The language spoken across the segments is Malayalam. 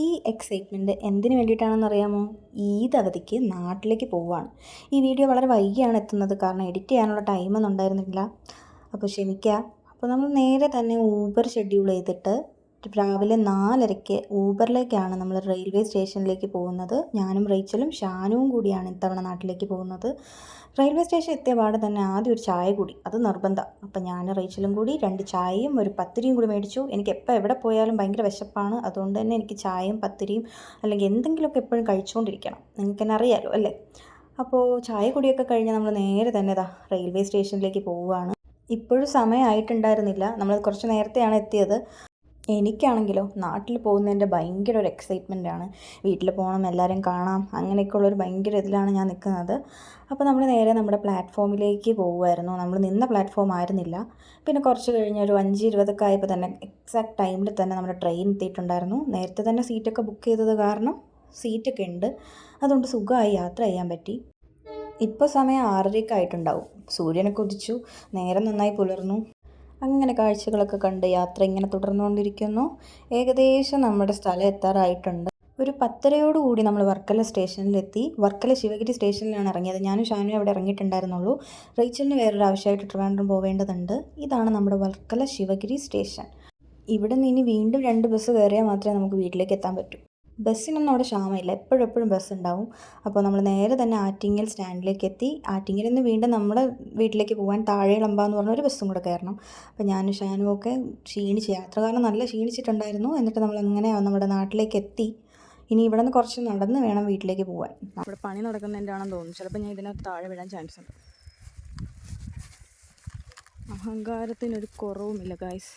ഈ എക്സൈറ്റ്മെൻറ്റ് എന്തിനു വേണ്ടിയിട്ടാണെന്നറിയാമോ? ഈദ് അവധിക്ക് നാട്ടിലേക്ക് പോവുകയാണ്. ഈ വീഡിയോ വളരെ വൈകിയാണ് എത്തുന്നത്, കാരണം എഡിറ്റ് ചെയ്യാനുള്ള ടൈമൊന്നും ഉണ്ടായിരുന്നില്ല. അപ്പോൾ ക്ഷമിക്കുക. അപ്പോൾ നമ്മൾ നേരെ തന്നെ ഊബർ ഷെഡ്യൂൾ ചെയ്തിട്ട് രാവിലെ 4:30 ഊബറിലേക്കാണ് നമ്മൾ റെയിൽവേ സ്റ്റേഷനിലേക്ക് പോകുന്നത്. ഞാനും റേച്ചലും ഷാനുവും കൂടിയാണ് ഇത്തവണ നാട്ടിലേക്ക് പോകുന്നത്. റെയിൽവേ സ്റ്റേഷൻ എത്തിയ പാടെ തന്നെ ആദ്യം ഒരു ചായ കൂടി, അത് നിർബന്ധം. അപ്പം ഞാൻ റേച്ചലും കൂടി 2 ചായയും ഒരു പത്തിരിയും കൂടി മേടിച്ചു. എനിക്ക് എപ്പോൾ എവിടെ പോയാലും ഭയങ്കര വിശപ്പാണ്, അതുകൊണ്ട് തന്നെ എനിക്ക് ചായയും പത്തിരിയും അല്ലെങ്കിൽ എന്തെങ്കിലുമൊക്കെ എപ്പോഴും കഴിച്ചുകൊണ്ടിരിക്കണം. നിങ്ങൾക്ക് തന്നെ അറിയാമല്ലോ അല്ലേ? അപ്പോൾ ചായ കുടിയൊക്കെ കഴിഞ്ഞ് നമ്മൾ നേരെ തന്നെ റെയിൽവേ സ്റ്റേഷനിലേക്ക് പോവുകയാണ്. ഇപ്പോഴും സമയമായിട്ടുണ്ടായിരുന്നില്ല, നമ്മൾ കുറച്ച് നേരത്തെയാണ് എത്തിയത്. എനിക്കാണെങ്കിലോ നാട്ടിൽ പോകുന്നതിൻ്റെ ഭയങ്കര ഒരു എക്സൈറ്റ്മെൻറ്റാണ്. വീട്ടിൽ പോകണം, എല്ലാവരും കാണാം, അങ്ങനെയൊക്കെയുള്ളൊരു ഭയങ്കര ഇതിലാണ് ഞാൻ നിൽക്കുന്നത്. അപ്പോൾ നമ്മൾ നേരെ നമ്മുടെ പ്ലാറ്റ്ഫോമിലേക്ക് പോകുമായിരുന്നു. നമ്മൾ നിന്ന പ്ലാറ്റ്ഫോം ആയിരുന്നില്ല. പിന്നെ കുറച്ച് കഴിഞ്ഞ് ഒരു 5:20 ആയപ്പോൾ തന്നെ എക്സാക്ട് ടൈമിൽ തന്നെ നമ്മുടെ ട്രെയിൻ എത്തിയിട്ടുണ്ടായിരുന്നു. നേരത്തെ തന്നെ സീറ്റൊക്കെ ബുക്ക് ചെയ്തത് കാരണം സീറ്റൊക്കെ ഉണ്ട്, അതുകൊണ്ട് സുഖമായി യാത്ര ചെയ്യാൻ പറ്റി. ഇപ്പോൾ സമയം 6:30 ആയിട്ടുണ്ടാവും. സൂര്യനൊക്കെ ഉദിച്ചു, നേരം നന്നായി പുലർന്നു. അങ്ങനെ കാഴ്ചകളൊക്കെ കണ്ട് യാത്ര ഇങ്ങനെ തുടർന്നുകൊണ്ടിരിക്കുന്നു. ഏകദേശം നമ്മുടെ സ്ഥലം എത്താറായിട്ടുണ്ട്. ഒരു 10:30 നമ്മൾ വർക്കല സ്റ്റേഷനിലെത്തി. വർക്കല ശിവഗിരി സ്റ്റേഷനിലാണ് ഇറങ്ങിയത്. ഞാനും ഷാനുവും അവിടെ ഇറങ്ങിയിട്ടുണ്ടായിരുന്നുള്ളൂ. റേച്ചലിന് വേറൊരു ആവശ്യമായിട്ട് ട്രിവാൻഡ്രം പോവേണ്ടതുണ്ട്. ഇതാണ് നമ്മുടെ വർക്കല ശിവഗിരി സ്റ്റേഷൻ. ഇവിടെ നിന്ന് ഇനി വീണ്ടും 2 ബസ് കയറിയാൽ മാത്രമേ നമുക്ക് വീട്ടിലേക്ക് എത്താൻ പറ്റൂ. ബസ്സിനൊന്നും അവിടെ ക്ഷാമമില്ല, എപ്പോഴും ബസ് ഉണ്ടാവും. അപ്പോൾ നമ്മൾ നേരെ തന്നെ ആറ്റിങ്ങൽ സ്റ്റാൻഡിലേക്ക് എത്തി. ആറ്റിങ്ങലിൽ നിന്ന് വീണ്ടും നമ്മുടെ വീട്ടിലേക്ക് പോകാൻ താഴെളമ്പ എന്ന് പറഞ്ഞ ഒരു ബസ്സും കൂടെ കയറണം. അപ്പോൾ ഞാനും ഷാനും ഒക്കെ ക്ഷീണിച്ച്, യാത്ര കാരണം നല്ല ക്ഷീണിച്ചിട്ടുണ്ടായിരുന്നു. എന്നിട്ട് നമ്മളങ്ങനെ നമ്മുടെ നാട്ടിലേക്ക് എത്തി. ഇനി ഇവിടെ നിന്ന് കുറച്ച് നടന്ന് വേണം വീട്ടിലേക്ക് പോകാൻ. നമ്മുടെ പണി നടക്കുന്നതിൻ്റെ ആണെന്ന് തോന്നുന്നു. ചിലപ്പോൾ ഞാൻ ഇതിനകത്ത് താഴെ വീഴാൻ ചാൻസ് ഉണ്ട്. അഹങ്കാരത്തിനൊരു കുറവുമില്ല ഗായ്സ്.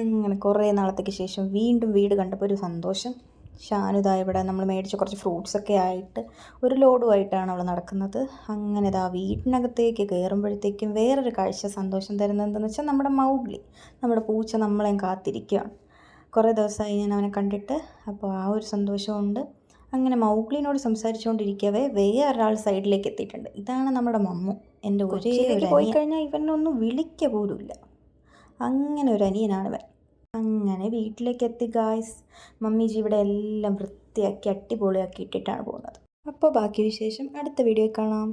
അങ്ങനെ കുറേ നാളത്തേക്ക് ശേഷം വീണ്ടും വീട് കണ്ടപ്പോൾ ഒരു സന്തോഷം. ഷാനുദാ ഇവിടെ നമ്മൾ മേടിച്ച കുറച്ച് ഫ്രൂട്ട്സൊക്കെ ആയിട്ട് ഒരു ലോഡുമായിട്ടാണ് അവൾ നടക്കുന്നത്. അങ്ങനെ വീട്ടിനകത്തേക്ക് കയറുമ്പോഴത്തേക്കും വേറൊരു കാഴ്ച സന്തോഷം തരുന്നത് എന്താണെന്ന് വെച്ചാൽ നമ്മുടെ മൗഗ്ലി, നമ്മുടെ പൂച്ച നമ്മളെയും കാത്തിരിക്കുകയാണ്. കുറേ ദിവസമായി ഞാൻ അവനെ കണ്ടിട്ട്, അപ്പോൾ ആ ഒരു സന്തോഷമുണ്ട്. അങ്ങനെ മൗഗ്ലിനോട് സംസാരിച്ചുകൊണ്ടിരിക്കവേ വേറൊരാൾ സൈഡിലേക്ക് എത്തിയിട്ടുണ്ട്. ഇതാണ് നമ്മുടെ മമ്മു, എൻ്റെ ഒരേ ഒരു പോയി കഴിഞ്ഞാൽ ഇവനൊന്നും വിളിക്കുക പോലുമില്ല. അങ്ങനെ ഒരു അനിയനാണ് ഇവൻ. അങ്ങനെ വീട്ടിലേക്ക് എത്തി ഗായ്സ്. മമ്മീജി ഇവിടെ എല്ലാം വൃത്തിയാക്കി അടിപൊളിയാക്കി ഇട്ടിട്ടാണ് പോകുന്നത്. അപ്പോൾ ബാക്കി വിശേഷം അടുത്ത വീഡിയോയിൽ കാണാം.